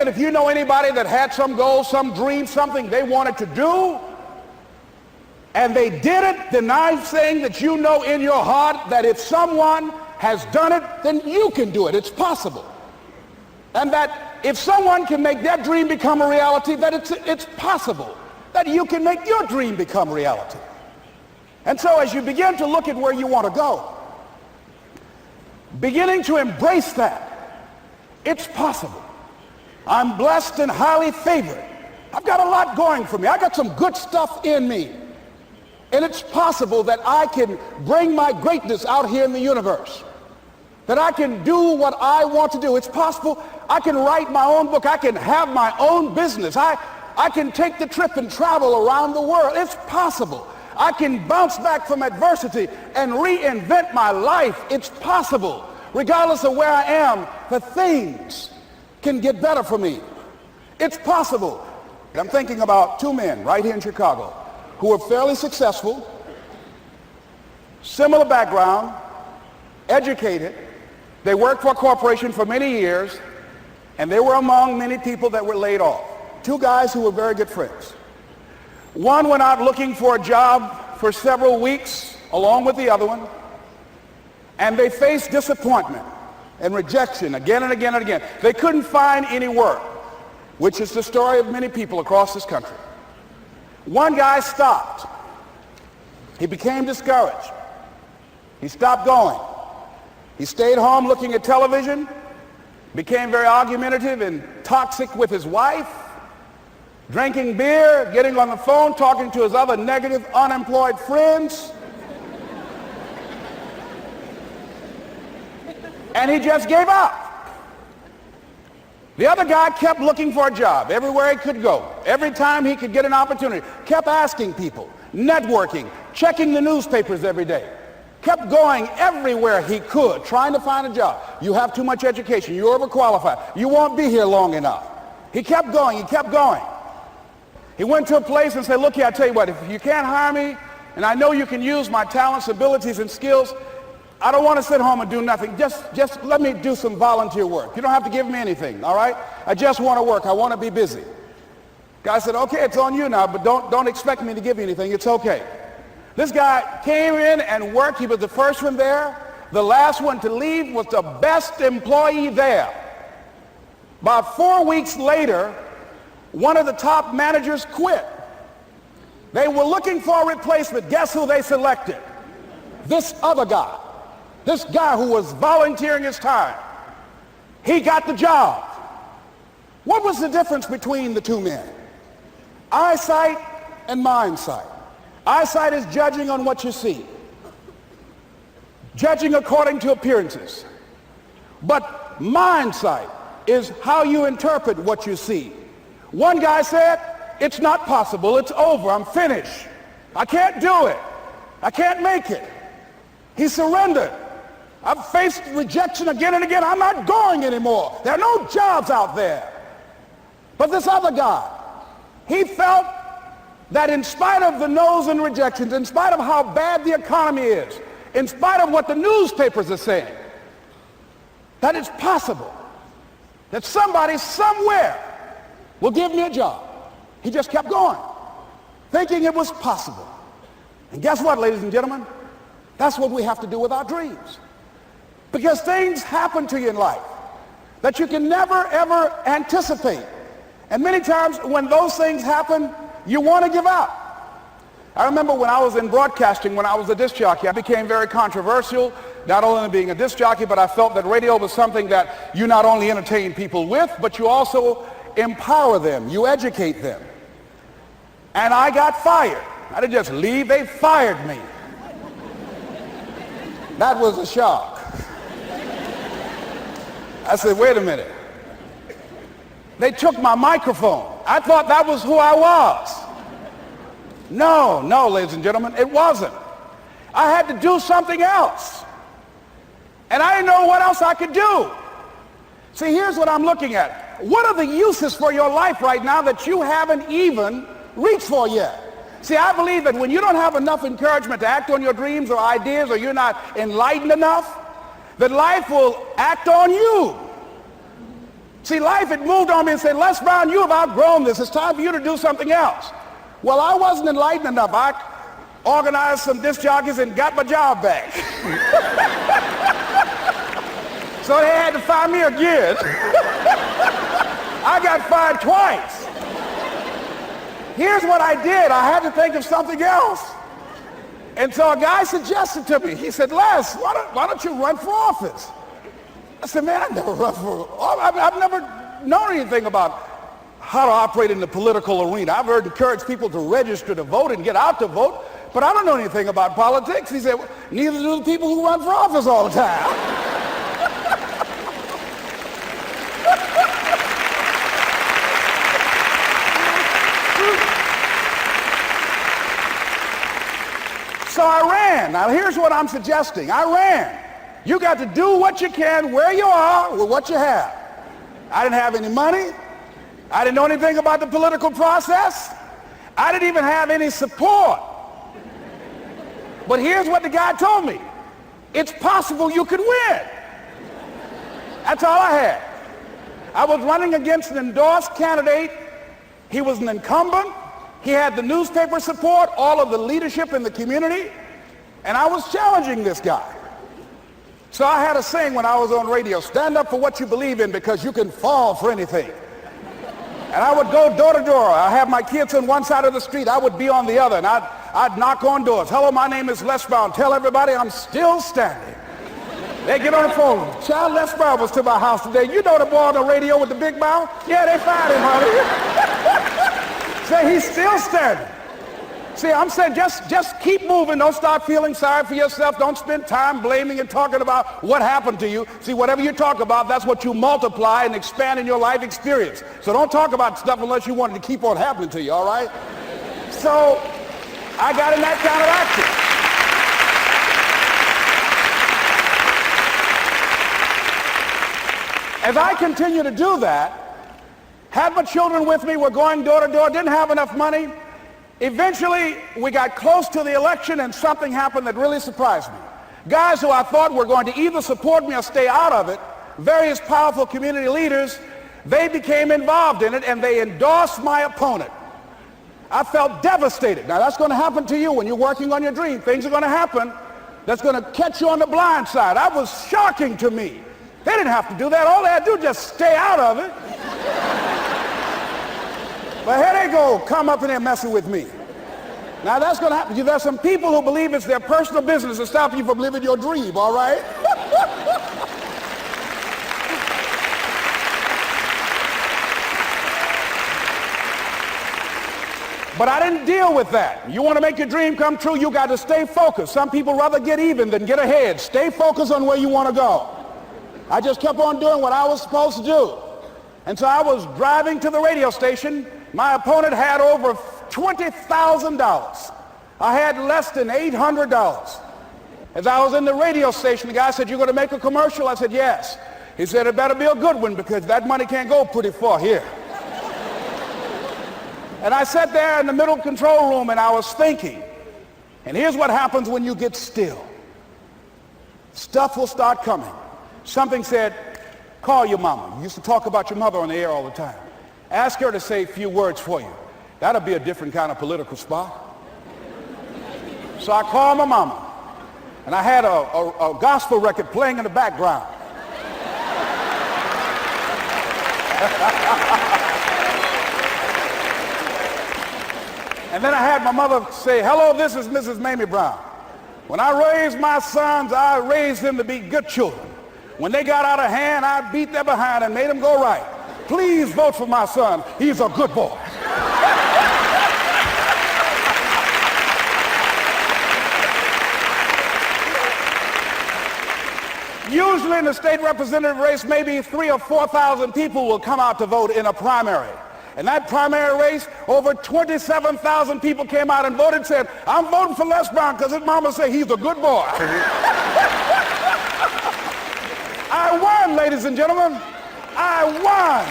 if you know anybody that had some goal, some dream, something they wanted to do, and they did it, then I'm saying that you know in your heart that if someone has done it, then you can do it. It's possible. And that if someone can make their dream become a reality, that it's possible that you can make your dream become reality. And so as you begin to look at where you want to go, beginning to embrace that, it's possible. I'm blessed and highly favored. I've got a lot going for me. I got some good stuff in me. And it's possible that I can bring my greatness out here in the universe. That I can do what I want to do. It's possible I can write my own book. I can have my own business. I can take the trip and travel around the world. It's possible. I can bounce back from adversity and reinvent my life. It's possible. Regardless of where I am, the things can get better for me. It's possible. I'm thinking about two men right here in Chicago who were fairly successful, similar background, educated. They worked for a corporation for many years, and they were among many people that were laid off. Two guys who were very good friends. One went out looking for a job for several weeks along with the other one, and they faced disappointment and rejection again and again and again. They couldn't find any work, which is the story of many people across this country. One guy stopped. He became discouraged. He stopped going. He stayed home looking at television, became very argumentative and toxic with his wife, drinking beer, getting on the phone, talking to his other negative, unemployed friends. And he just gave up. The other guy kept looking for a job everywhere he could go. Every time he could get an opportunity, kept asking people, networking, checking the newspapers every day. Kept going everywhere he could, trying to find a job. You have too much education. You're overqualified. You won't be here long enough. He kept going. He kept going. He went to a place and said, look here, I tell you what, if you can't hire me, and I know you can use my talents, abilities, and skills, I don't want to sit home and do nothing. Just let me do some volunteer work. You don't have to give me anything, all right? I just want to work. I want to be busy. Guy said, okay, it's on you now, but don't expect me to give you anything. It's okay. This guy came in and worked. He was the first one there. The last one to leave was the best employee there. About 4 weeks later, one of the top managers quit. They were looking for a replacement. Guess who they selected? This other guy. This guy who was volunteering his time. He got the job. What was the difference between the two men? Eyesight and mindsight. Eyesight is judging on what you see, judging according to appearances. But mindsight is how you interpret what you see. One guy said, it's not possible, it's over, I'm finished. I can't do it. I can't make it. He surrendered. I've faced rejection again and again. I'm not going anymore. There are no jobs out there. But this other guy, he felt that in spite of the no's and rejections, in spite of how bad the economy is, in spite of what the newspapers are saying, that it's possible that somebody somewhere will give me a job. He just kept going, thinking it was possible. And guess what, ladies and gentlemen? That's what we have to do with our dreams. Because things happen to you in life that you can never, ever anticipate. And many times when those things happen, you want to give up. I remember when I was in broadcasting, when I was a disc jockey, I became very controversial, not only being a disc jockey, but I felt that radio was something that you not only entertain people with, but you also empower them, you educate them. And I got fired. I didn't just leave, they fired me. That was a shock. I said, wait a minute. They took my microphone. I thought that was who I was. No, ladies and gentlemen, it wasn't. I had to do something else. And I didn't know what else I could do. See, here's what I'm looking at. What are the uses for your life right now that you haven't even reached for yet? See, I believe that when you don't have enough encouragement to act on your dreams or ideas, or you're not enlightened enough, that life will act on you. See, life had moved on me and said, Les Brown, you have outgrown this. It's time for you to do something else. Well, I wasn't enlightened enough. I organized some disc jockeys and got my job back. So they had to fire me again. I got fired twice. Here's what I did. I had to think of something else. And so a guy suggested to me, he said, Les, why don't you run for office? I said, man, I've never run for office. I've never known anything about how to operate in the political arena. I've heard encourage people to register to vote and get out to vote, but I don't know anything about politics. He said, well, neither do the people who run for office all the time. So I ran. Now here's what I'm suggesting. I ran. You got to do what you can where you are with what you have. I didn't have any money. I didn't know anything about the political process. I didn't even have any support. But here's what the guy told me. It's possible you could win. That's all I had. I was running against an endorsed candidate. He was an incumbent. He had the newspaper support, all of the leadership in the community, and I was challenging this guy. So I had a saying when I was on radio, stand up for what you believe in because you can fall for anything. And I would go door to door. I have my kids on one side of the street. I would be on the other, and I'd knock on doors. Hello, my name is Les Brown. Tell everybody I'm still standing. They get on the phone. Child, Les Brown was to my house today. You know the boy on the radio with the big mouth? Yeah, they fired him, honey. Say he's still standing. See, I'm saying just keep moving. Don't start feeling sorry for yourself. Don't spend time blaming and talking about what happened to you. See, whatever you talk about, that's what you multiply and expand in your life experience. So don't talk about stuff unless you want it to keep on happening to you, all right? So I got in that kind of action. As I continue to do that, had my children with me, we're going door to door, didn't have enough money. Eventually, we got close to the election and something happened that really surprised me. Guys who I thought were going to either support me or stay out of it, various powerful community leaders, they became involved in it and they endorsed my opponent. I felt devastated. Now that's going to happen to you when you're working on your dream. Things are going to happen that's going to catch you on the blind side. That was shocking to me. They didn't have to do that. All they had to do was just stay out of it. But here they go, come up in there messing with me. Now that's going to happen. There's some people who believe it's their personal business to stop you from living your dream, all right? But I didn't deal with that. You want to make your dream come true, you got to stay focused. Some people rather get even than get ahead. Stay focused on where you want to go. I just kept on doing what I was supposed to do. And so I was driving to the radio station. My opponent had over $20,000. I had less than $800. As I was in the radio station, the guy said, "You're going to make a commercial?" I said, "Yes." He said, "It better be a good one because that money can't go pretty far here." And I sat there in the middle control room and I was thinking. And here's what happens when you get still. Stuff will start coming. Something said, call your mama. You used to talk about your mother on the air all the time. Ask her to say a few words for you. That'll be a different kind of political spot. So I called my mama, and I had a gospel record playing in the background. And then I had my mother say, "Hello, this is Mrs. Mamie Brown. When I raised my sons, I raised them to be good children. When they got out of hand, I beat their behind and made them go right. Please vote for my son. He's a good boy." Usually in the state representative race, maybe 3,000 or 4,000 people will come out to vote in a primary. In that primary race, over 27,000 people came out and voted and said, "I'm voting for Les Brown because his mama said he's a good boy." I won, ladies and gentlemen. I won.